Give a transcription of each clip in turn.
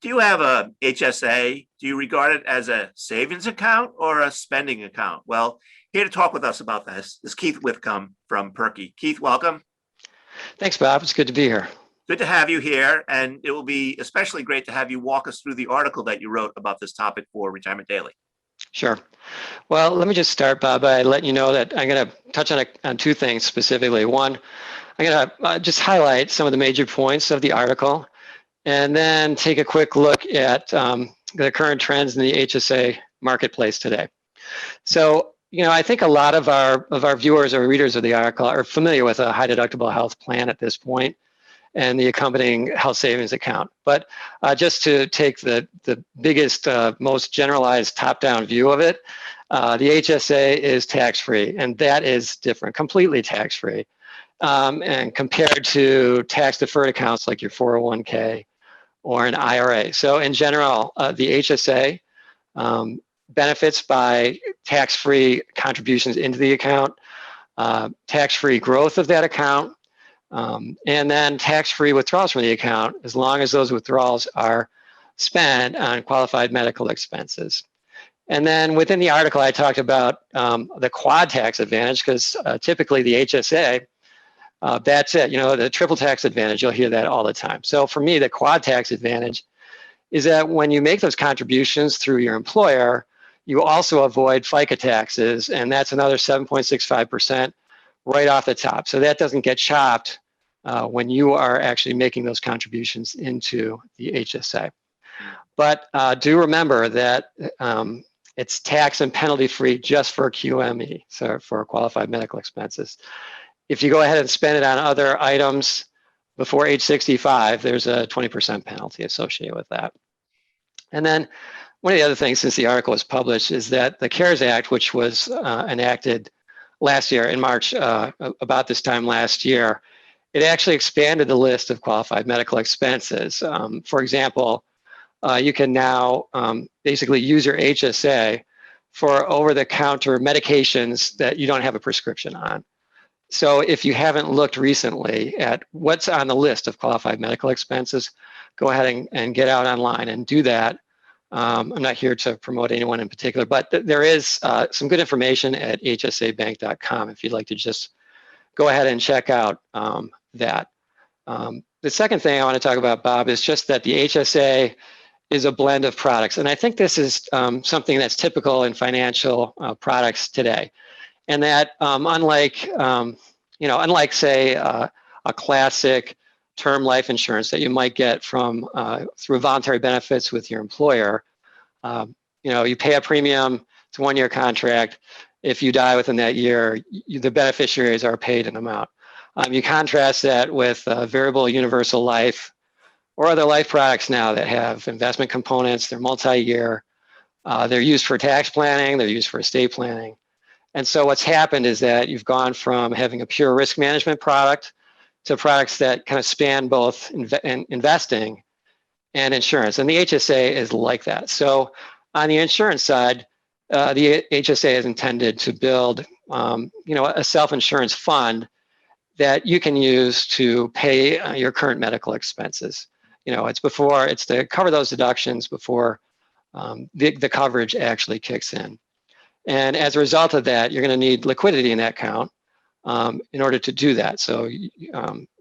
Do you have a HSA? Do you regard it as a savings account or a spending account? Well, here to talk with us about this is Keith Whitcomb from Perky. Keith, welcome. Thanks, Bob. It's good to be here. Good to have you here, and it will be especially great to have you walk us through the article that you wrote about this topic for Retirement Daily. Sure. Well, let me just start, Bob, by letting you know that I'm going to touch on two things specifically. One, I'm going to just highlight some of the major points of the article, and then take a quick look at the current trends in the HSA marketplace today. So, I think a lot of our viewers or readers of the article are familiar with a high deductible health plan at this point and the accompanying health savings account. But just to take the biggest, most generalized top-down view of it, the HSA is tax-free, and that is different, completely tax-free. And compared to tax-deferred accounts like your 401k or an IRA. So in general, the HSA benefits by tax-free contributions into the account, tax-free growth of that account, and then tax-free withdrawals from the account, as long as those withdrawals are spent on qualified medical expenses. And then within the article, I talked about the quad tax advantage, because typically the HSA, that's it, the triple tax advantage, you'll hear that all the time. So for me, the quad tax advantage is that when you make those contributions through your employer, you also avoid FICA taxes, and that's another 7.65% right off the top. So that doesn't get chopped when you are actually making those contributions into the HSA. But do remember that it's tax and penalty free just for QME, so for qualified medical expenses. If you go ahead and spend it on other items before age 65, there's a 20% penalty associated with that. And then one of the other things since the article was published is that the CARES Act, which was enacted last year in March, about this time last year, it actually expanded the list of qualified medical expenses. For example, you can now basically use your HSA for over-the-counter medications that you don't have a prescription on. So if you haven't looked recently at what's on the list of qualified medical expenses, go ahead and get out online and do that. I'm not here to promote anyone in particular, but there is some good information at hsabank.com if you'd like to just go ahead and check out that. The second thing I want to talk about, Bob, is just that the HSA is a blend of products. And I think this is something that's typical in financial products today. And that unlike say a classic term life insurance that you might get from through voluntary benefits with your employer, you pay a premium, it's a 1-year contract. If you die within that year, the beneficiaries are paid an amount. You contrast that with variable universal life or other life products now that have investment components. They're multi-year. They're used for tax planning. They're used for estate planning. And so what's happened is that you've gone from having a pure risk management product to products that kind of span both investing and insurance. And the HSA is like that. So on the insurance side, the HSA is intended to build a self-insurance fund that you can use to pay your current medical expenses. It's to cover those deductions before the coverage actually kicks in. And as a result of that, you're going to need liquidity in that account in order to do that. So,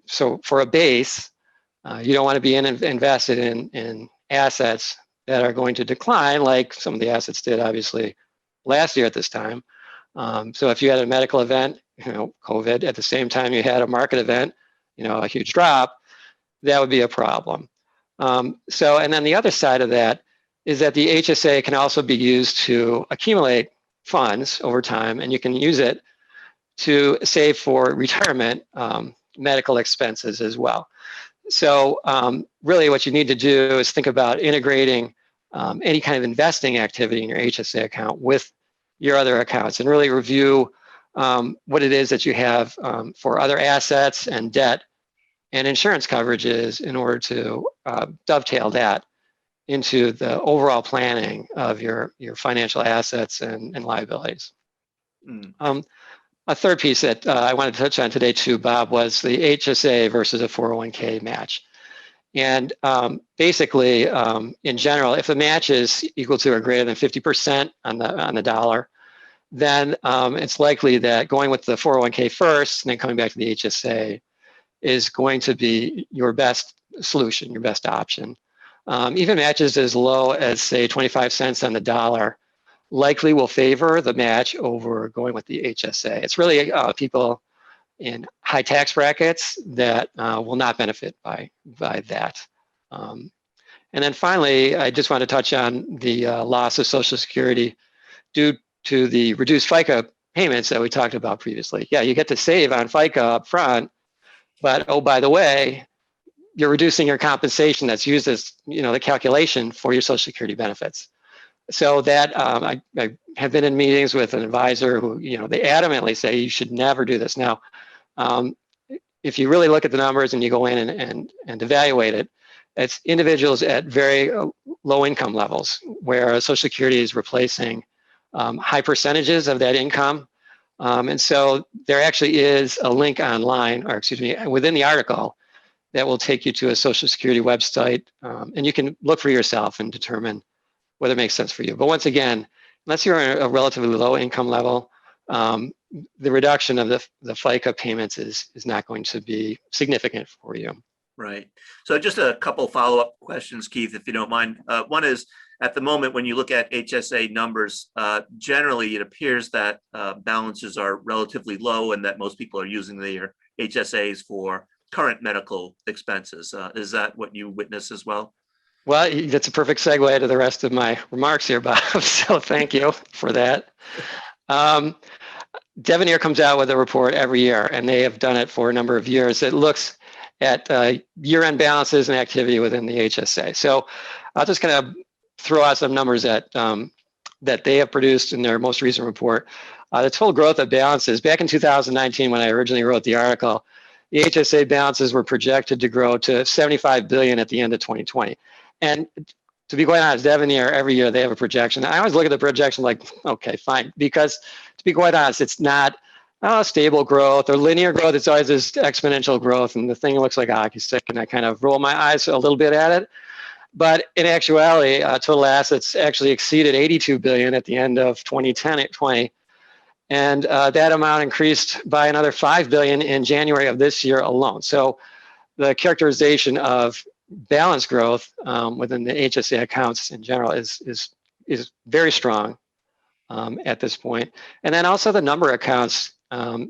so for a base, you don't want to be invested in assets that are going to decline, like some of the assets did, obviously, last year at this time. So if you had a medical event, COVID, at the same time you had a market event, a huge drop, that would be a problem. And then the other side of that is that the HSA can also be used to accumulate funds over time, and you can use it to save for retirement medical expenses as well. So really what you need to do is think about integrating any kind of investing activity in your HSA account with your other accounts and really review what it is that you have for other assets and debt and insurance coverages in order to dovetail that into the overall planning of your financial assets and liabilities. A third piece that I wanted to touch on today too, Bob, was the HSA versus a 401k match. And basically, in general, if the match is equal to or greater than 50% on the dollar, then it's likely that going with the 401k first and then coming back to the HSA is going to be your best solution, your best option. Even matches as low as, say, 25 cents on the dollar likely will favor the match over going with the HSA. It's really people in high tax brackets that will not benefit by that. And then finally, I just want to touch on the loss of Social Security due to the reduced FICA payments that we talked about previously. Yeah, you get to save on FICA up front, but oh, by the way, you're reducing your compensation that's used as the calculation for your Social Security benefits. So that I have been in meetings with an advisor who they adamantly say you should never do this. Now, if you really look at the numbers and you go in and evaluate it, it's individuals at very low income levels where Social Security is replacing high percentages of that income. And so there actually is a link online, or excuse me, within the article that will take you to a Social Security website, and you can look for yourself and determine whether it makes sense for you. But once again, unless you're at a relatively low income level, the reduction of the FICA payments is not going to be significant for you. Right. So just a couple follow-up questions, Keith, if you don't mind. One is, at the moment, when you look at HSA numbers, generally it appears that balances are relatively low and that most people are using their HSAs for current medical expenses. Is that what you witness as well? Well, that's a perfect segue to the rest of my remarks here, Bob. So thank you for that. Devenir comes out with a report every year, and they have done it for a number of years. It looks at year-end balances and activity within the HSA. So I'll just kind of throw out some numbers that they have produced in their most recent report. The total growth of balances back in 2019, when I originally wrote the article, the HSA balances were projected to grow to 75 billion at the end of 2020. And to be quite honest, Devenir, every year they have a projection. I always look at the projection like, okay, fine, because to be quite honest, it's not stable growth or linear growth. It's always this exponential growth, and the thing looks like a hockey stick, and I kind of roll my eyes a little bit at it. But in actuality, total assets actually exceeded 82 billion at the end of 2020. And that amount increased by another 5 billion in January of this year alone. So the characterization of balance growth within the HSA accounts in general is very strong at this point. And then also the number of accounts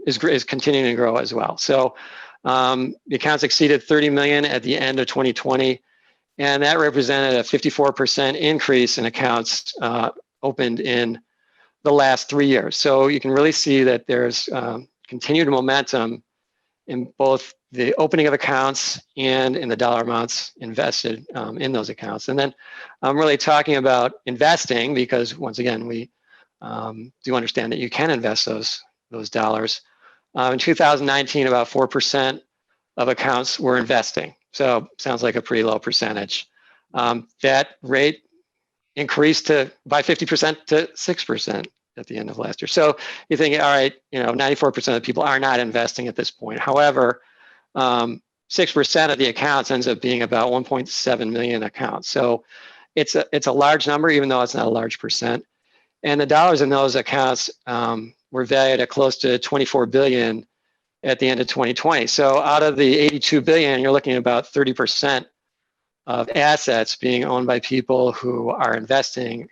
is continuing to grow as well. So the accounts exceeded 30 million at the end of 2020, and that represented a 54% increase in accounts opened in the last 3 years. So you can really see that there's continued momentum in both the opening of accounts and in the dollar amounts invested in those accounts. And then I'm really talking about investing because, once again, we do understand that you can invest those dollars. In 2019, about 4% of accounts were investing. So sounds like a pretty low percentage. That rate increased by 50% to 6% at the end of last year. So you think, all right, 94% of people are not investing at this point. However, 6% of the accounts ends up being about 1.7 million accounts. So it's a large number, even though it's not a large percent. And the dollars in those accounts were valued at close to 24 billion at the end of 2020. So out of the 82 billion, you're looking at about 30% of assets being owned by people who are investing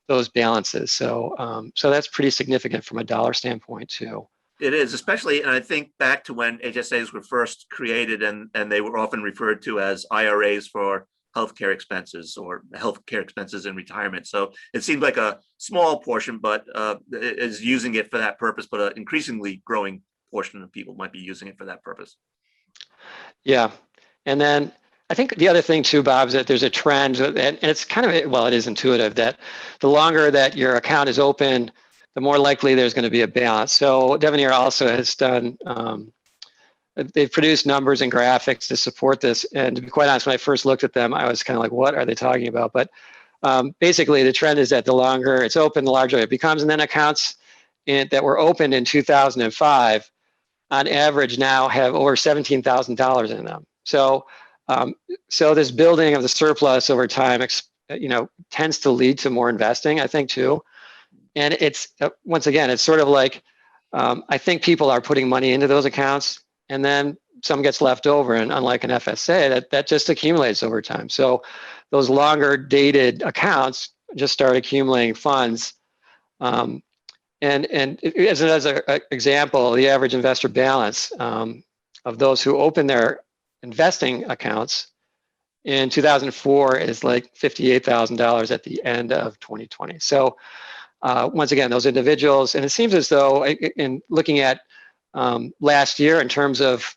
those balances. So that's pretty significant from a dollar standpoint too. It is, especially, and I think back to when HSAs were first created, and they were often referred to as IRAs for healthcare expenses or healthcare expenses in retirement. So it seemed like a small portion, but is using it for that purpose, but an increasingly growing portion of people might be using it for that purpose. Yeah. And then I think the other thing too, Bob, is that there's a trend, and it's kind of, well, it is intuitive, that the longer that your account is open, the more likely there's going to be a balance. So Devenir also has done, they've produced numbers and graphics to support this. And to be quite honest, when I first looked at them, I was kind of like, what are they talking about? But basically the trend is that the longer it's open, the larger it becomes. And then accounts that were opened in 2005, on average now have over $17,000 in them. So So this building of the surplus over time, tends to lead to more investing, I think, too. And it's, once again, it's sort of like, I think people are putting money into those accounts, and then some gets left over. And unlike an FSA, that just accumulates over time. So those longer dated accounts just start accumulating funds. And as an example, the average investor balance of those who open their investing accounts in 2004 is like $58,000 at the end of 2020. So once again, those individuals, and it seems as though in looking at last year in terms of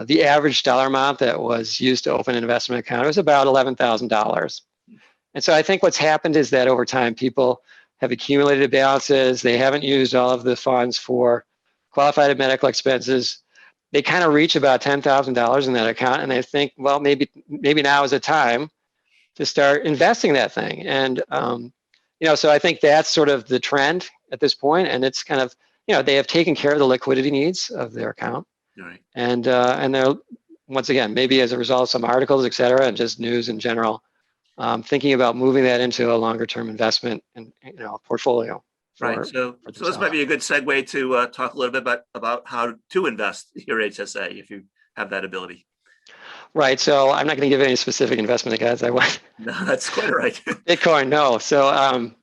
the average dollar amount that was used to open an investment account, it was about $11,000. And so I think what's happened is that over time, people have accumulated balances. They haven't used all of the funds for qualified medical expenses. They kind of reach about $10,000 in that account, and they think, well, maybe now is the time to start investing that thing. And so I think that's sort of the trend at this point, and it's kind of, they have taken care of the liquidity needs of their account, Right. and they're, once again, maybe as a result of some articles, et cetera, and just news in general, thinking about moving that into a longer term investment and portfolio. Right. So this might be a good segue to talk a little bit about how to invest your HSA if you have that ability. Right. So I'm not going to give any specific investment guides. I want. No, that's quite right. Bitcoin, no. So,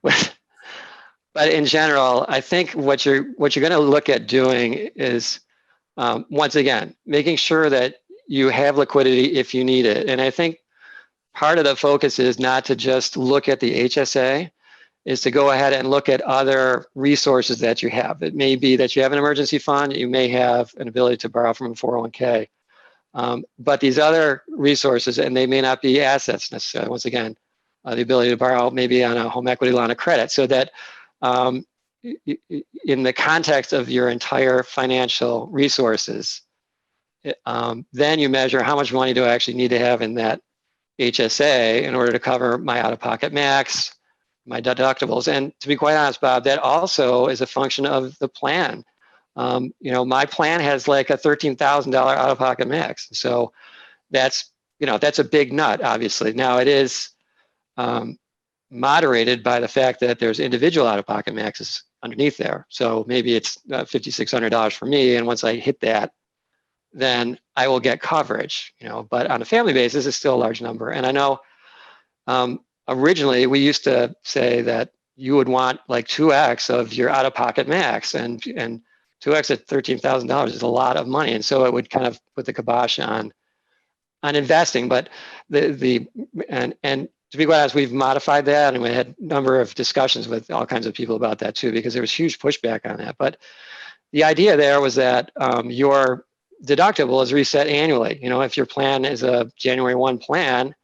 but in general, I think what you're going to look at doing is, once again, making sure that you have liquidity if you need it. And I think part of the focus is not to just look at the HSA, is to go ahead and look at other resources that you have. It may be that you have an emergency fund, you may have an ability to borrow from a 401k, but these other resources, and they may not be assets necessarily, once again, the ability to borrow maybe on a home equity line of credit, so that in the context of your entire financial resources, then you measure how much money do I actually need to have in that HSA in order to cover my out-of-pocket max, my deductibles. And to be quite honest, Bob, that also is a function of the plan. My plan has like a $13,000 out-of-pocket max. So that's a big nut, obviously. Now it is moderated by the fact that there's individual out-of-pocket maxes underneath there. So maybe it's $5,600 for me. And once I hit that, then I will get coverage, but on a family basis, it's still a large number. And I know originally we used to say that you would want like 2x of your out-of-pocket max, and 2x at $13,000 is a lot of money. And so it would kind of put the kibosh on investing. But and to be quite honest, we've modified that, and we had a number of discussions with all kinds of people about that too, because there was huge pushback on that. But the idea there was that your deductible is reset annually. If your plan is a January 1 plan,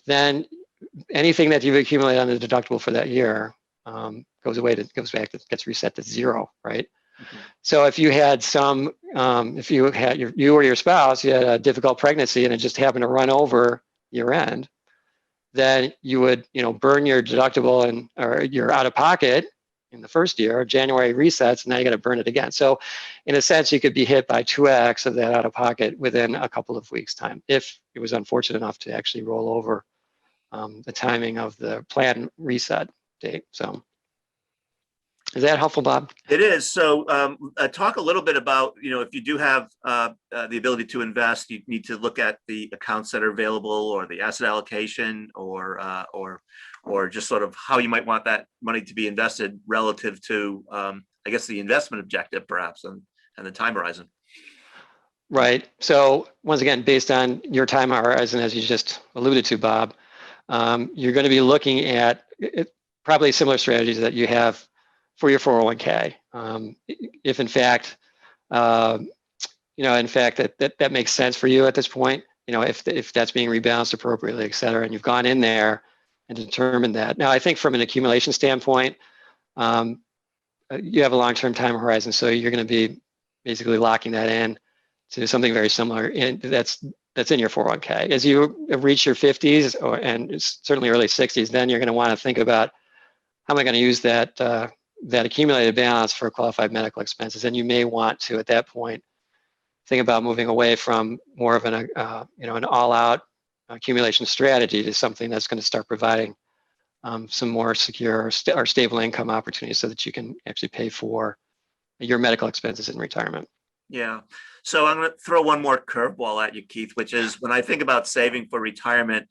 then anything that you've accumulated on the deductible for that year goes back, gets reset to zero, right? Mm-hmm. So if you had if you had you or your spouse, you had a difficult pregnancy and it just happened to run over year end, then you would, burn your deductible or your out of pocket in the first year. January resets, and now you got to burn it again. So in a sense, you could be hit by 2x of that out of pocket within a couple of weeks' time, if it was unfortunate enough to actually roll over the timing of the plan reset date. So is that helpful, Bob? It is. So talk a little bit about, if you do have the ability to invest, you need to look at the accounts that are available, or the asset allocation, or just sort of how you might want that money to be invested relative to, I guess, the investment objective, perhaps, and the time horizon. Right. So once again, based on your time horizon, as you just alluded to, Bob, you're going to be looking at probably similar strategies that you have for your 401k. If in fact, that makes sense for you at this point, if that's being rebalanced appropriately, et cetera, and you've gone in there and determined that. Now, I think from an accumulation standpoint, you have a long-term time horizon, so you're going to be basically locking that in to something very similar that's in your 401k. As you reach your 50s and certainly early 60s, then you're going to want to think about, how am I going to use that accumulated balance for qualified medical expenses? And you may want to, at that point, think about moving away from more of an all-out accumulation strategy to something that's going to start providing some more secure or stable income opportunities so that you can actually pay for your medical expenses in retirement. Yeah. So I'm going to throw one more curveball at you, Keith, which is when I think about saving for retirement,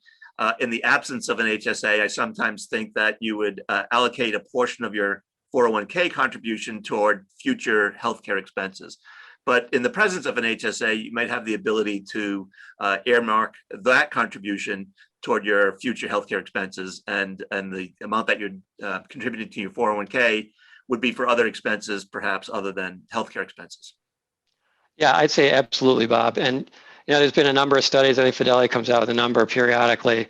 in the absence of an HSA, I sometimes think that you would allocate a portion of your 401k contribution toward future healthcare expenses. But in the presence of an HSA, you might have the ability to earmark that contribution toward your future healthcare expenses, and the amount that you're contributing to your 401k would be for other expenses, perhaps other than healthcare expenses. Yeah, I'd say absolutely, Bob. And there's been a number of studies. I think Fidelity comes out with a number periodically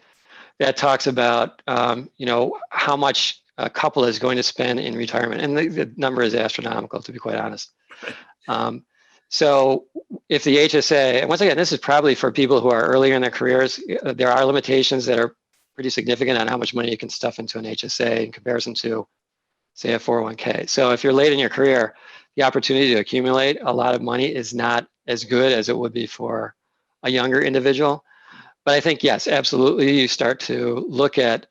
that talks about how much a couple is going to spend in retirement, and the number is astronomical, to be quite honest. So if the HSA, and once again, this is probably for people who are earlier in their careers, there are limitations that are pretty significant on how much money you can stuff into an HSA in comparison to, say, a 401k. So if you're late in your career, the opportunity to accumulate a lot of money is not as good as it would be for a younger individual. But I think, yes, absolutely, you start to look at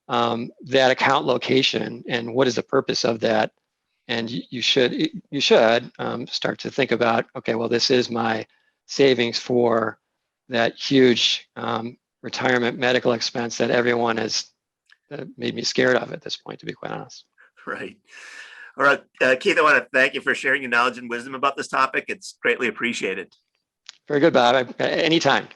that account location and what is the purpose of that. And you should start to think about, okay, well, this is my savings for that huge retirement medical expense that everyone has made me scared of at this point, to be quite honest. Right. All right, Keith, I want to thank you for sharing your knowledge and wisdom about this topic. It's greatly appreciated. Very good, Bob. Anytime.